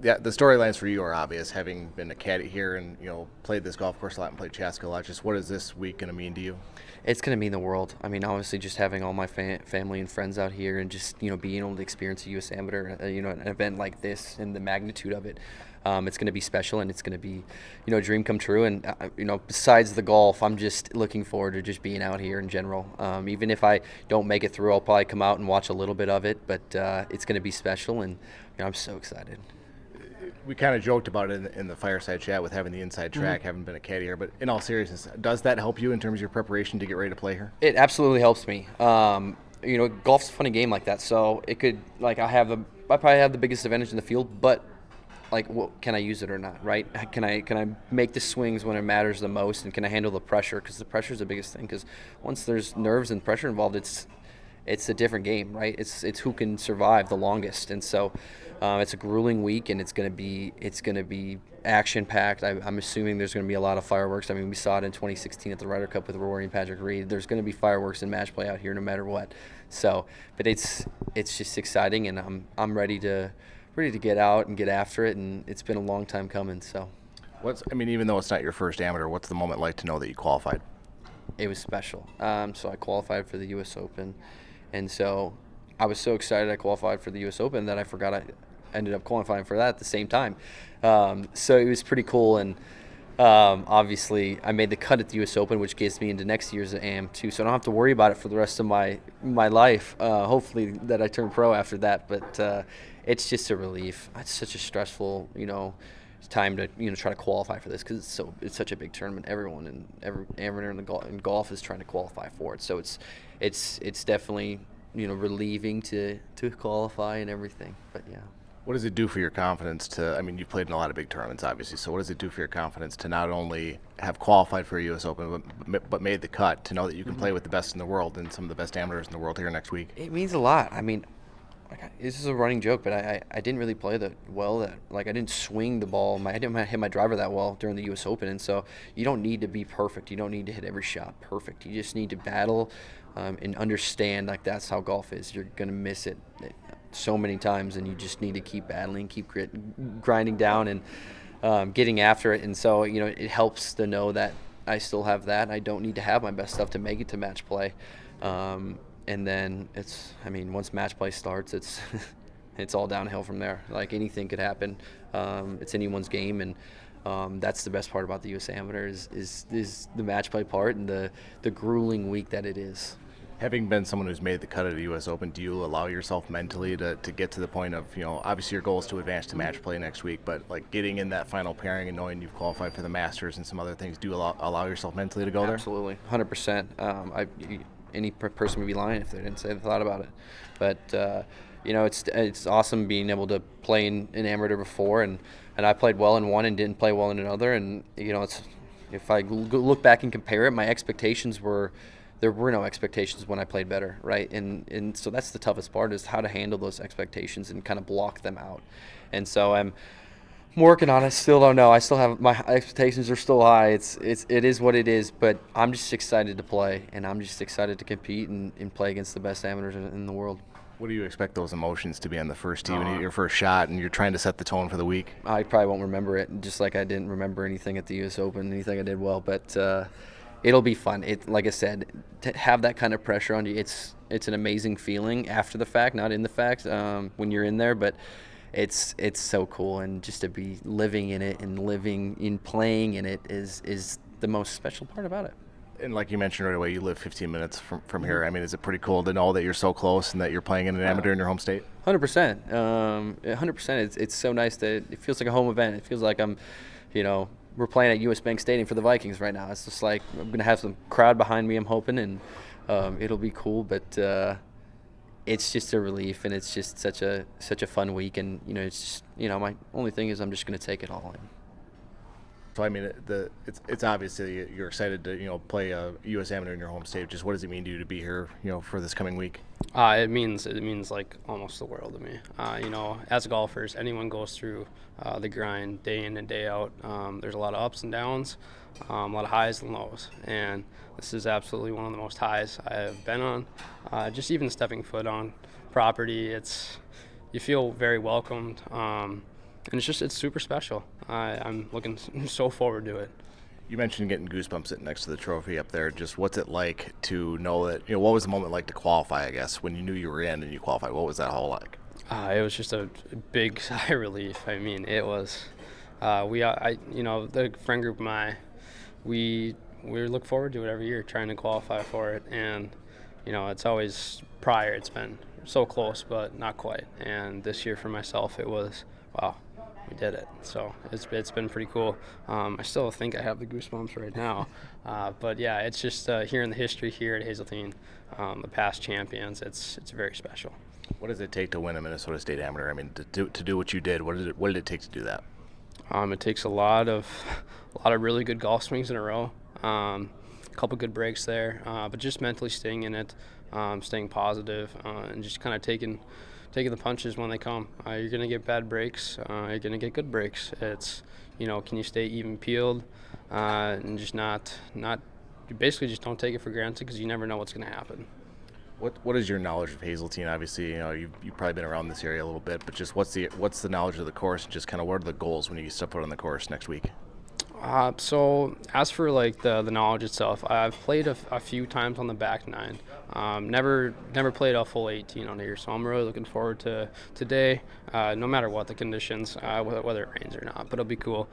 Yeah, the storylines for you are obvious, having been a caddy here and played this golf course a lot and played Chaska a lot. Just what is this week going to mean to you? It's going to mean the world. I mean, obviously, just having all my family and friends out here, and just being able to experience a U.S. Amateur, an event like this and the magnitude of it, it's going to be special, and it's going to be, a dream come true. And besides the golf, I'm just looking forward to just being out here in general. Even if I don't make it through, I'll probably come out and watch a little bit of it. But it's going to be special, and I'm so excited. We kind of joked about it in the fireside chat with having the inside track, having been a caddy here. But in all seriousness, does that help you in terms of your preparation to get ready to play here? It absolutely helps me. Golf's a funny game like that. So it could, like, I probably have the biggest advantage in the field, but like, can I use it or not? Right? Can I make the swings when it matters the most, and can I handle the pressure? Because the pressure is the biggest thing. Because once there's nerves and pressure involved, it's a different game, right? It's who can survive the longest, and so it's a grueling week, and it's gonna be action packed. I'm assuming there's gonna be a lot of fireworks. I mean, we saw it in 2016 at the Ryder Cup with Rory and Patrick Reed. There's gonna be fireworks and match play out here no matter what. So, but it's just exciting, and I'm ready to get out and get after it, and it's been a long time coming. So, Even though it's not your first amateur, what's the moment like to know that you qualified? it was special. So I qualified for the U.S. Open, and so I was so excited I qualified for the U.S. Open that I forgot I ended up qualifying for that at the same time. So it was pretty cool, and obviously I made the cut at the U.S. Open, which gets me into next year's AM too. So I don't have to worry about it for the rest of my life. Hopefully that I turn pro after that, but it's just a relief. It's such a stressful, time to try to qualify for this, because it's such a big tournament. Everyone and every amateur in golf is trying to qualify for it. So it's definitely relieving to qualify and everything. But yeah. What does it do for your confidence you've played in a lot of big tournaments, obviously, so what does it do for your confidence to not only have qualified for a U.S. Open, but made the cut, to know that you can play with the best in the world and some of the best amateurs in the world here next week? It means a lot. I mean, this is a running joke, but I didn't really play that well. I didn't swing the ball. I didn't hit my driver that well during the U.S. Open, and so you don't need to be perfect. You don't need to hit every shot perfect. You just need to battle and understand, like, that's how golf is. You're going to miss it so many times, and you just need to keep battling, keep grinding down, and getting after it. And so it helps to know that I still have that. I don't need to have my best stuff to make it to match play. And then once match play starts, it's it's all downhill from there. Like, anything could happen. It's anyone's game, and that's the best part about the U.S. Amateur is the match play part and the grueling week that it is. Having been someone who's made the cut at the U.S. Open, do you allow yourself mentally to get to the point of, obviously your goal is to advance to match play next week, but like getting in that final pairing and knowing you've qualified for the Masters and some other things, do you allow yourself mentally to go there? Absolutely, 100%. Any person would be lying if they didn't say they thought about it. But it's awesome being able to play in an amateur before, and I played well in one and didn't play well in another. And if I look back and compare it, my expectations there were no expectations when I played better, right? And so that's the toughest part, is how to handle those expectations and kind of block them out. And so I'm working on it. Still don't know. I still have, my expectations are still high. It is what it is, but I'm just excited to play, and I'm just excited to compete and play against the best amateurs in the world. What do you expect those emotions to be on the first tee when you hit your first shot and you're trying to set the tone for the week? I probably won't remember it, just like I didn't remember anything at the U.S. Open, anything I did well, but it'll be fun. Like I said, to have that kind of pressure on you, it's an amazing feeling after the fact, not in the fact, when you're in there, but it's so cool, and just to be living in it and living in playing in it is the most special part about it. And like you mentioned right away, you live 15 minutes from here. Is it pretty cool to know that you're so close and that you're playing in an amateur in your home state? 100%. 100%. It's so nice that it feels like a home event. It feels like we're playing at US Bank Stadium for the Vikings right now. It's just like I'm going to have some crowd behind me, I'm hoping, and it'll be cool. But it's just a relief, and it's just such a fun week. And it's just my only thing is I'm just going to take it all in. So it's obvious that you're excited to play a U.S. Amateur in your home state. Just what does it mean to you to be here for this coming week? It means like almost the world to me. As golfers, anyone goes through the grind day in and day out. There's a lot of ups and downs, a lot of highs and lows, and this is absolutely one of the most highs I have been on. Just even stepping foot on property, you feel very welcomed. And it's super special. I'm looking so forward to it. You mentioned getting goosebumps sitting next to the trophy up there. Just what's it like to know that, what was the moment like to qualify, I guess, when you knew you were in and you qualified? What was that all like? It was just a big sigh of relief. I mean, it was, the friend group of mine, we look forward to it every year, trying to qualify for it. And, it's always prior, it's been so close, but not quite. And this year for myself, it was, wow, we did it. So it's been pretty cool. I still think I have the goosebumps right now. But yeah, it's just hearing the history here at Hazeltine, the past champions, it's very special. What does it take to win a Minnesota State Amateur? I mean, to do what you did, what did it take to do that? It takes a lot of really good golf swings in a row, a couple good breaks there, but just mentally staying in it, staying positive, and just kind of taking the punches when they come. You're gonna get bad breaks. You're gonna get good breaks. It's can you stay even peeled, and just not you basically just don't take it for granted because you never know what's gonna happen. What is your knowledge of Hazeltine? Obviously, you've probably been around this area a little bit, but just what's the knowledge of the course, and just kind of what are the goals when you step foot on the course next week? So as for like the knowledge itself, I've played a few times on the back nine. Never played a full 18 on here, so I'm really looking forward to today. No matter what the conditions, whether it rains or not, but it'll be cool.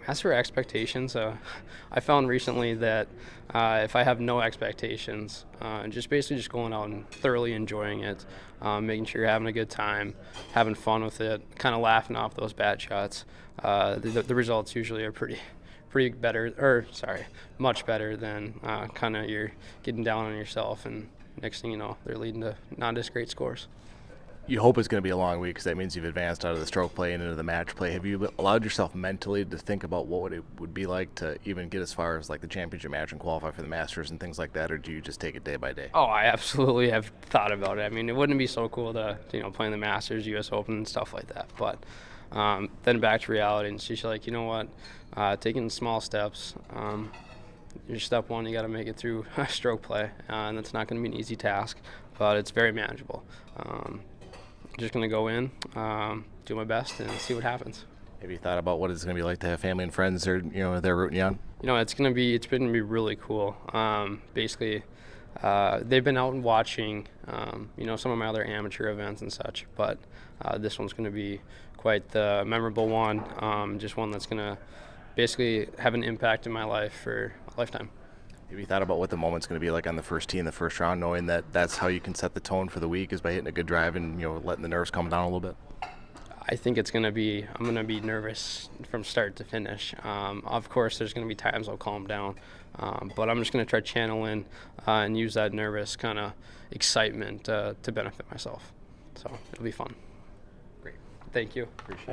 As for expectations, I found recently that if I have no expectations, just basically just going out and thoroughly enjoying it, making sure you're having a good time, having fun with it, kind of laughing off those bad shots, the results usually are much better than kind of you're getting down on yourself, and next thing you know, they're leading to not as great scores. You hope it's going to be a long week because that means you've advanced out of the stroke play and into the match play. Have you allowed yourself mentally to think about what it would be like to even get as far as like the championship match and qualify for the Masters and things like that, or do you just take it day by day? Oh, I absolutely have thought about it. I mean, it wouldn't be so cool to play in the Masters, U.S. Open, and stuff like that, but then back to reality, and she's like, you know what, taking small steps. Your step one, you got to make it through stroke play, and that's not going to be an easy task, but it's very manageable. Just going to go in, do my best, and see what happens. Have you thought about what it's going to be like to have family and friends they're rooting you on? It's been going to be really cool. Basically, they've been out and watching, some of my other amateur events and such, but this one's going to be quite the memorable one, just one that's going to basically have an impact in my life for a lifetime. Have you thought about what the moment's going to be like on the first tee in the first round, knowing that that's how you can set the tone for the week is by hitting a good drive and letting the nerves come down a little bit? I think I'm going to be nervous from start to finish. Of course, there's going to be times I'll calm down, but I'm just going to try to channel in and use that nervous kind of excitement to benefit myself. So it'll be fun. Great. Thank you. Appreciate it.